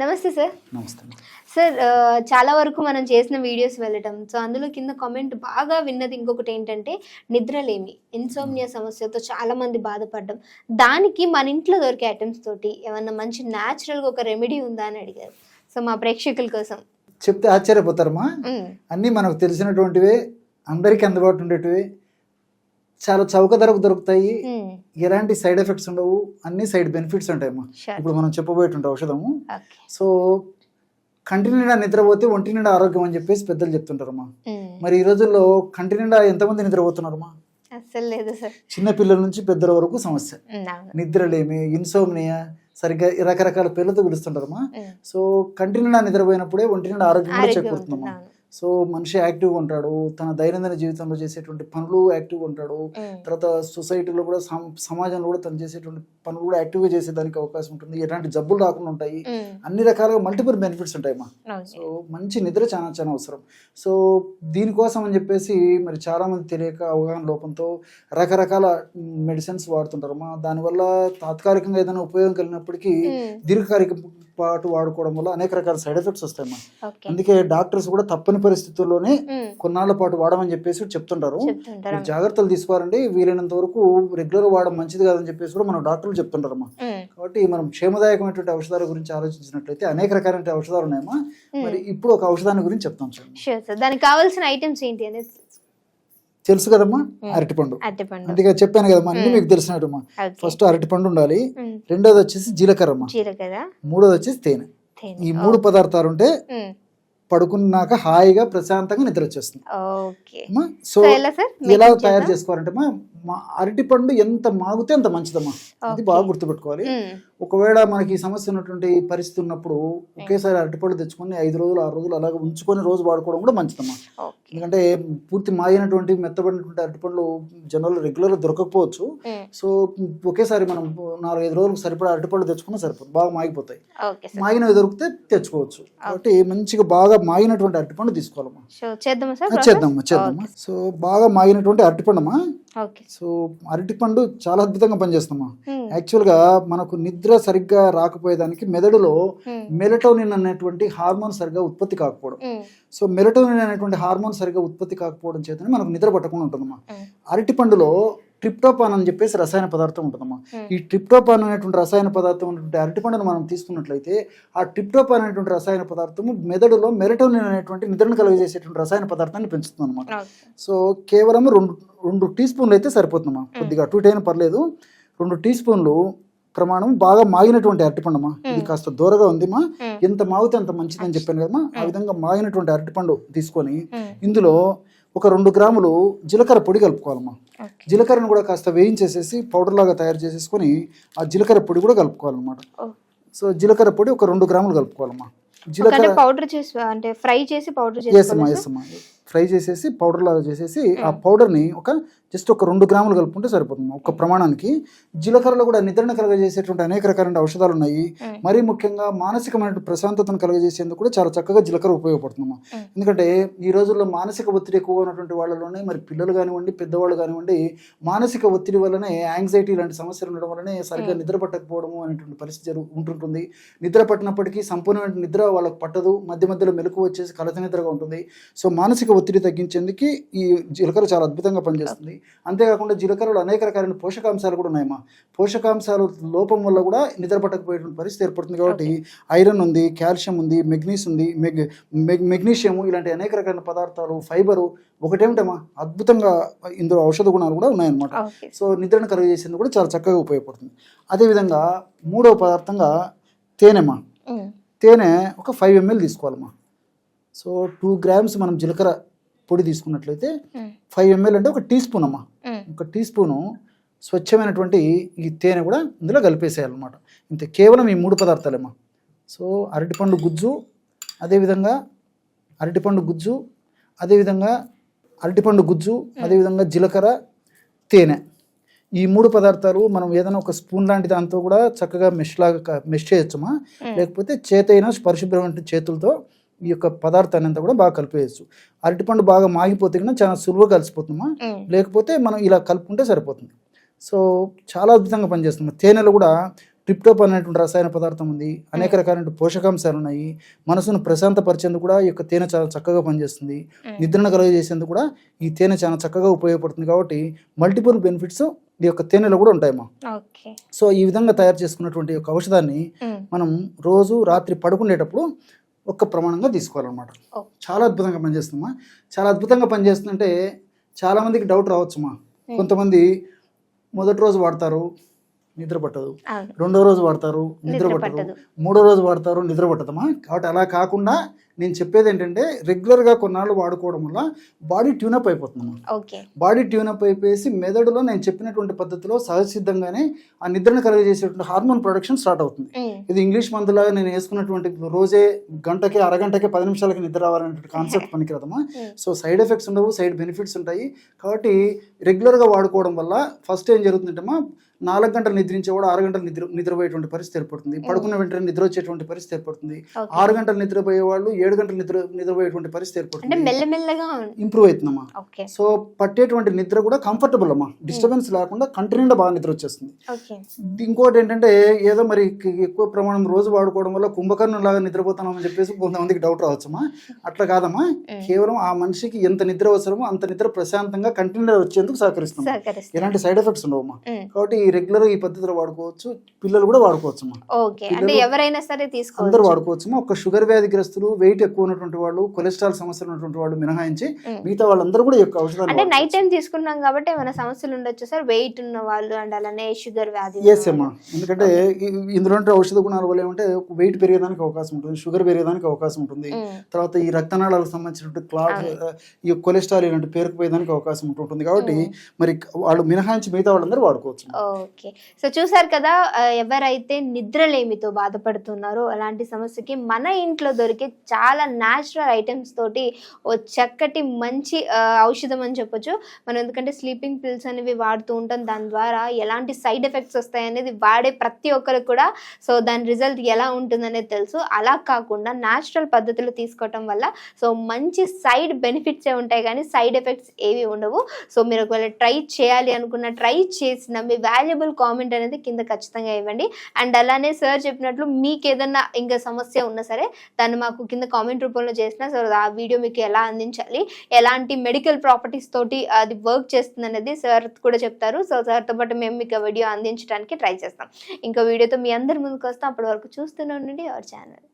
నమస్తే సార్. నమస్తే. సార్ చాలా వరకు మనం చేసిన వీడియోస్ వెళ్ళటం, సో అందులో కింద కామెంట్ బాగా విన్నది ఇంకొకటి ఏంటంటే నిద్రలేమి, ఇన్సోమ్నియా సమస్యతో చాలా మంది బాధపడ్డం. దానికి మన ఇంట్లో దొరికే ఐటమ్స్ తోటి ఏమన్నా మంచి న్యాచురల్గా ఒక రెమెడీ ఉందా అని అడిగారు. సో మా ప్రేక్షకుల కోసం చెప్తే ఆశ్చర్యపోతారమ్మా. అన్నీ మనకు తెలిసినటువంటివే, అందరికీ అందుబాటులో ఉండేటివి, చాలా చౌక ధరకు దొరుకుతాయి, ఎలాంటి సైడ్ ఎఫెక్ట్స్ ఉండవు, అన్ని సైడ్ బెనిఫిట్స్ ఉంటాయమ్మా. ఇప్పుడు మనం చెప్పబోయేటువంటి ఔషధము. సో కంటి నిండా నిద్రపోతే ఒంటి నిండా ఆరోగ్యం అని చెప్పేసి పెద్దలు చెప్తుంటారమ్మా. మరి ఈ రోజుల్లో కంటి నిండా ఎంతమంది నిద్రపోతున్నారమ్మా? అసలు లేదు సార్. చిన్న పిల్లల నుంచి పెద్దల వరకు సమస్య, నిద్రలేమి, ఇన్సోమ్నియా, సరిగ్గా రకరకాల పేర్లతో పిలుస్తుంటారమ్మా. సో కంటి నిండా నిద్రపోయినప్పుడే ఒంటి నిండా ఆరోగ్యం కూడా చేకూరుతుందమ్మా. సో మనిషి యాక్టివ్గా ఉంటాడు, తన దైనందిన జీవితంలో చేసేటువంటి పనులు యాక్టివ్గా ఉంటాడు, తర్వాత సొసైటీలో కూడా సమాజంలో కూడా తను చేసేటువంటి పనులు కూడా యాక్టివ్గా చేసేదానికి అవకాశం ఉంటుంది, ఎలాంటి జబ్బులు రాకుండా ఉంటాయి, అన్ని రకాలుగా మల్టిపుల్ బెనిఫిట్స్ ఉంటాయమ్మా. సో మంచి నిద్ర చాలా చాలా అవసరం. సో దీనికోసం అని చెప్పేసి మరి చాలామంది తెలియక అవగాహన లోపంతో రకరకాల మెడిసిన్స్ వాడుతుంటారమ్మా. దానివల్ల తాత్కాలికంగా ఏదైనా ఉపయోగం కలిగినప్పటికీ దీర్ఘకాలిక పాటు వాడుకోవడం వల్ల అనేక రకాల సైడ్ ఎఫెక్ట్స్ వస్తాయమ్మా. అందుకే డాక్టర్స్ కూడా తప్పని పరిస్థితుల్లోనే కొన్నాళ్ల పాటు వాడమని చెప్పేసి చెప్తుంటారు. జాగ్రత్తలు తీసుకోవాలండి, వీలైనంత వరకు రెగ్యులర్ వాడడం మంచిది కాదని చెప్పేసి కూడా మనం డాక్టర్లు చెప్తుంటారమ్మా. కాబట్టి మనం క్షేమదాయకమైనటువంటి ఔషధాల గురించి ఆలోచించినట్లయితే అనేక రకాలైన ఔషధాలు ఉన్నాయమ్మా. మరి ఇప్పుడు ఒక ఔషధాన్ని గురించి చెప్తాం. దానికి కావాల్సిన ఐటమ్స్ ఏంటి అనేది తెలుసు కదమ్మా. అరటిపండు, అందుకే చెప్పాను కదమ్మా, అన్ని మీకు తెలిసినట్టమ్మా. ఫస్ట్ అరటిపండు ఉండాలి, రెండోది వచ్చేసి జీలకర్ర, మూడోది వచ్చేసి తేనె. ఈ మూడు పదార్థాలు ఉంటే పడుకున్నాక హాయిగా ప్రశాంతంగా నిద్ర వచ్చేస్తుంది. సో ఎలా తయారు చేసుకోవాలంటే అరటిపండు ఎంత మాగితే అంత మంచిదమ్మా, అది బాగా గుర్తుపెట్టుకోవాలి. ఒకవేళ మనకి ఈ సమస్య ఉన్నటువంటి పరిస్థితి ఉన్నప్పుడు ఒకేసారి అరటిపండు తెచ్చుకొని 5 రోజులు 6 రోజులు అలాగే ఉంచుకొని రోజు వాడుకోవడం కూడా మంచిదమ్మా. ఎందుకంటే పూర్తి మాగినటువంటి మెత్తబడినటువంటి అరటిపండ్లు జనరల్ రెగ్యులర్గా దొరకకపోవచ్చు. సో ఒకేసారి మనం 4-5 రోజులకు సరిపడా అరటిపండు తెచ్చుకున్నా సరిపోతుంది, బాగా మాగిపోతాయి. మాగినవి దొరికితే తెచ్చుకోవచ్చు. కాబట్టి మంచిగా బాగా మాగినటువంటి అరటిపండు తీసుకోవాలమ్మా. చేద్దామా. సో బాగా మాగినటువంటి అరటిపండమ్మా. సో అరటిపండు చాలా అద్భుతంగా పనిచేస్తుందమ్మా. యాక్చువల్గా మనకు నిద్ర సరిగ్గా రాకపోయేదానికి మెదడులో మెలటోనిన్ అనేటువంటి హార్మోన్ సరిగ్గా ఉత్పత్తి కాకపోవడం. సో మెలటోనిన్ అనేటువంటి హార్మోన్ సరిగ్గా ఉత్పత్తి కాకపోవడం చేతనే మనకు నిద్ర పట్టకుండా ఉంటుందమ్మా. అరటిపండులో ట్రిప్టోపాన్ అని చెప్పేసి రసాయన పదార్థం ఉంటుందమ్మా. ఈ ట్రిప్టోపాన్ అనేటువంటి రసాయన పదార్థం ఉన్నటువంటి అరటిపండును మనం తీసుకున్నట్లయితే ఆ ట్రిప్టోపాన్ అనేటువంటి రసాయన పదార్థము మెదడులో మెలటోనిన్ అనేటువంటి నిద్రను కలుగజేసేటువంటి రసాయన పదార్థాన్ని పెంచుతుంది అనమాట. సో కేవలం 2 టీ స్పూన్లు అయితే సరిపోతుందమ్మా. కొద్దిగా అటు ఇటు అయినా పర్లేదు. 2 టీ స్పూన్లు ప్రమాణం బాగా మాగినటువంటి అరటిపండుమా. ఇది కాస్త దూరగా ఉందిమా, ఎంత మాగితే అంత మంచిదని చెప్పాను కదమ్మా. ఆ విధంగా మాగినటువంటి అరటిపండు తీసుకొని ఇందులో ఒక 2 గ్రాములు జీలకర్ర పొడి కలుపుకోవాలమ్మా. జీలకర్రను కూడా కాస్త వేయించేసేసి పౌడర్ లాగా తయారు చేసేసుకొని ఆ జీలకర్ర పొడి కూడా కలుపుకోవాలన్నమాట. సో జీలకర్ర పొడి ఒక 2 గ్రాములు కలుపుకోవాలమ్మా. జీలకర్ర పౌడర్ చేసి అంటే ఫ్రై చేసి పౌడర్ చేసేమ్మా. ఫ్రై చేసేసి పౌడర్ లాగా చేసేసి ఆ పౌడర్ని జస్ట్ ఒక 2 గ్రాములు కలుపుకుంటే సరిపోతుంది ఒక ప్రమాణానికి. జీలకర్రలో కూడా నిద్రను కలగజేసేటువంటి అనేక రకాలైన ఔషధాలు ఉన్నాయి. మరీ ముఖ్యంగా మానసికమైన ప్రశాంతతను కలగజేసేందుకు కూడా చాలా చక్కగా జీలకర్ర ఉపయోగపడుతుందమ్మా. ఎందుకంటే ఈ రోజుల్లో మానసిక ఒత్తిడి ఎక్కువగా ఉన్నటువంటి వాళ్ళలోనే మరి పిల్లలు కానివ్వండి, పెద్దవాళ్ళు కానివ్వండి, మానసిక ఒత్తిడి వల్లనే యాంగ్జైటీ లాంటి సమస్యలు ఉండడం వల్లనే సరిగ్గా నిద్ర పట్టకపోవడము అనేటువంటి పరిస్థితి ఉంటుంటుంది. నిద్ర పట్టినప్పటికీ సంపూర్ణమైన నిద్ర వాళ్ళకు పట్టదు, మధ్య మధ్యలో మెలకు వచ్చేసి కలత నిద్రగా ఉంటుంది. సో మానసిక ఒత్తిడి తగ్గించేందుకు ఈ జీలకర్ర చాలా అద్భుతంగా పనిచేస్తుంది. అంతేకాకుండా జీలకర్రలో అనేక రకాలైన పోషకాంశాలు కూడా ఉన్నాయమ్మా. పోషకాంశాలు లోపం వల్ల కూడా నిద్ర పట్టకపోయేటువంటి పరిస్థితి ఏర్పడుతుంది. కాబట్టి ఐరన్ ఉంది, కాల్షియం ఉంది, మెగ్నీషియం ఇలాంటి అనేక రకాల పదార్థాలు, ఫైబరు ఒకటేమిటమ్మా అద్భుతంగా ఇందులో ఔషధ గుణాలు కూడా ఉన్నాయన్నమాట. సో నిద్రను కలుగజేసేందుకు కూడా చాలా చక్కగా ఉపయోగపడుతుంది. అదేవిధంగా 3వ పదార్థంగా తేనెమ్మా. తేనె ఒక 5 ml తీసుకోవాలమ్మా. సో 2 గ్రామ్స్ మనం జీలకర్ర పొడి తీసుకున్నట్లయితే 5 ml అంటే ఒక టీ స్పూన్ అమ్మా. ఒక టీ స్పూను స్వచ్ఛమైనటువంటి ఈ తేనె కూడా ఇందులో కలిపేసేయాలన్నమాట. ఇంత కేవలం ఈ 3 పదార్థాలేమ్మా. సో అరటిపండు గుజ్జు, అదేవిధంగా జీలకర్ర, తేనె, ఈ 3 పదార్థాలు మనం ఏదైనా ఒక స్పూన్ లాంటి దాంతో కూడా చక్కగా మెష్ చేయొచ్చమ్మా. లేకపోతే చేతైనా పరిశుభ్రమైన చేతులతో ఈ యొక్క పదార్థాన్ని అంతా కూడా బాగా కలిపేయచ్చు. అరటిపండు బాగా మాగిపోతే కన్నా చాలా సులువుగా కలిసిపోతుందమ్మా. లేకపోతే మనం ఇలా కలుపుకుంటే సరిపోతుంది. సో చాలా అద్భుతంగా పనిచేస్తుంది. తేనెలో కూడా ట్రిప్టోఫాన్ అనేటువంటి రసాయన పదార్థం ఉంది, అనేక రకాలైన పోషకాంశాలు ఉన్నాయి. మనసును ప్రశాంతపరిచేందుకు కూడా ఈ యొక్క తేనె చాలా చక్కగా పనిచేస్తుంది. నిద్రను కలుగజేసేందుకు కూడా ఈ తేనె చాలా చక్కగా ఉపయోగపడుతుంది. కాబట్టి మల్టిపుల్ బెనిఫిట్స్ ఈ యొక్క తేనెలో కూడా ఉంటాయమ్మా. సో ఈ విధంగా తయారు చేసుకున్నటువంటి యొక్క ఔషధాన్ని మనం రోజు రాత్రి పడుకునేటప్పుడు ఒక్క ప్రమాణంగా తీసుకోవాలన్నమాట. చాలా అద్భుతంగా పనిచేస్తుందమ్మా. చాలా అద్భుతంగా పనిచేస్తుందంటే చాలా మందికి డౌట్ రావచ్చుమా. కొంతమంది మొదటి రోజు వాడతారు, నిద్ర పట్టదు. రెండో రోజు వాడతారు, నిద్ర పట్టదు. మూడో రోజు వాడతారు, నిద్ర పట్టదమ్మా. కాబట్టి అలా కాకుండా నేను చెప్పేది ఏంటంటే రెగ్యులర్గా కొన్నాళ్ళు వాడుకోవడం వల్ల బాడీ ట్యూనప్ అయిపోతుందమ్మా. బాడీ ట్యూనప్ అయిపోయేసి మెదడులో నేను చెప్పినటువంటి పద్ధతిలో సహజసిద్ధంగానే ఆ నిద్రను కలుగజేసేటువంటి హార్మోన్ ప్రొడక్షన్ స్టార్ట్ అవుతుంది. ఇది ఇంగ్లీష్ మందులాగా నేను వేసుకున్నటువంటి రోజే గంటకి అరగంటకి 10 నిమిషాలకి నిద్ర రావాలనేటువంటి కాన్సెప్ట్ పనికిరాదమ్మా. సో సైడ్ ఎఫెక్ట్స్ ఉండవు, సైడ్ బెనిఫిట్స్ ఉంటాయి. కాబట్టి రెగ్యులర్గా వాడుకోవడం వల్ల ఫస్ట్ ఏం జరుగుతుందంటమ్మా, 4 గంటలు నిద్రించేవాడు 6 గంటలు నిద్రపోయేటువంటి పరిస్థితి ఏర్పడుతుంది. పడుకున్న వెంటనే నిద్ర వచ్చేటువంటి పరిస్థితి ఏర్పడుతుంది. 6 గంటలు నిద్రపోయే వాళ్ళు 7 గంటలు నిద్రపోయేటువంటి పరిస్థితి ఏర్పడుతుంది. ఇంప్రూవ్ అవుతుందమ్మా. సో పట్టేటువంటి నిద్ర కూడా కంఫర్టబుల్ అమ్మా, డిస్టర్బెన్స్ లేకుండా కంటిన్యూగా బాగా నిద్ర వచ్చేస్తుంది. ఇంకోటి ఏంటంటే ఏదో మరి ఎక్కువ ప్రమాణం రోజు వాడుకోవడం వల్ల కుంభకర్ణం లాగా నిద్రపోతామని చెప్పేసి కొంతమందికి డౌట్ రావచ్చమ్మా. అట్లా కాదమ్మా, కేవలం ఆ మనిషికి ఎంత నిద్ర అవసరమో అంత నిద్ర ప్రశాంతంగా కంటిన్యూగా వచ్చేందుకు సహకరిస్తుంది. ఎలాంటి సైడ్ ఎఫెక్ట్స్ ఉండవమ్మా. కాబట్టి రెగ్యులర్ ఈ పద్ధతిలో వాడుకోవచ్చు, పిల్లలు కూడా వాడుకోవచ్చు. ఎవరైనా సరే అందరూ వాడుకోవచ్చు. ఒక షుగర్ వ్యాధిగ్రస్తులు, వెయిట్ ఎక్కువ ఉన్నటువంటి వాళ్ళు, కొలెస్ట్రాల్ సమస్యలు ఉన్నటువంటి వాళ్ళు మినహాయించి మిగతా వాళ్ళందరూ కూడా ఈ యొక్క ఔషధాలు అంటే నైట్ టైం తీసుకున్నాం కాబట్టి ఏమైనా సమస్యలు ఉండొచ్చు సార్, వెయిట్ ఉన్న వాళ్ళు అండ్ అలానే షుగర్ వ్యాధి. అమ్మా, ఎందుకంటే ఇందులో ఔషధ గుణాల వల్ల ఏమంటే వెయిట్ పెరిగేదానికి అవకాశం ఉంటుంది, షుగర్ పెరిగేదానికి అవకాశం ఉంటుంది. తర్వాత ఈ రక్తనాళాలకు సంబంధించినటువంటి ఈ కొలెస్ట్రాల్ ఇలాంటి పేరుకుపోయేదానికి అవకాశం ఉంటుంది. కాబట్టి మరి వాళ్ళు మినహాయించి మిగతా వాళ్ళందరూ వాడుకోవచ్చు. ఓకే, సో చూసారు కదా, ఎవరైతే నిద్రలేమితో బాధపడుతున్నారో అలాంటి సమస్యకి మన ఇంట్లో దొరికే చాలా న్యాచురల్ ఐటమ్స్ తోటి ఓ చక్కటి మంచి ఔషధం అని చెప్పొచ్చు మనం. ఎందుకంటే స్లీపింగ్ పిల్స్ అనేవి వాడుతూ ఉంటాం, దాని ద్వారా ఎలాంటి సైడ్ ఎఫెక్ట్స్ వస్తాయి అనేది వాడే ప్రతి ఒక్కరికి కూడా సో దాని రిజల్ట్ ఎలా ఉంటుందనేది తెలుసు. అలా కాకుండా న్యాచురల్ పద్ధతిలో తీసుకోవటం వల్ల సో మంచి సైడ్ బెనిఫిట్సే ఉంటాయి కానీ సైడ్ ఎఫెక్ట్స్ ఏవి ఉండవు. సో మీరు ఒకవేళ ట్రై చేయాలి అనుకున్న, ట్రై చేసిన మీ వాల్యుబుల్ కామెంట్ అనేది కింద ఖచ్చితంగా ఇవ్వండి. అండ్ అలానే సార్ చెప్పినట్లు మీకు ఏదన్నా ఇంకా సమస్య ఉన్నా సరే దాన్ని మాకు కింద కామెంట్ రూపంలో చేసినా సో ఆ వీడియో మీకు ఎలా అందించాలి, ఎలాంటి మెడికల్ ప్రాపర్టీస్ తోటి అది వర్క్ చేస్తుంది అనేది సార్ కూడా చెప్తారు. సో సార్తో పాటు మేము మీకు వీడియో అందించడానికి ట్రై చేస్తాం. ఇంకో వీడియోతో మీ అందరి ముందుకు వస్తాం. అప్పటి వరకు చూస్తూనే ఉండండి అవర్ ఛానల్.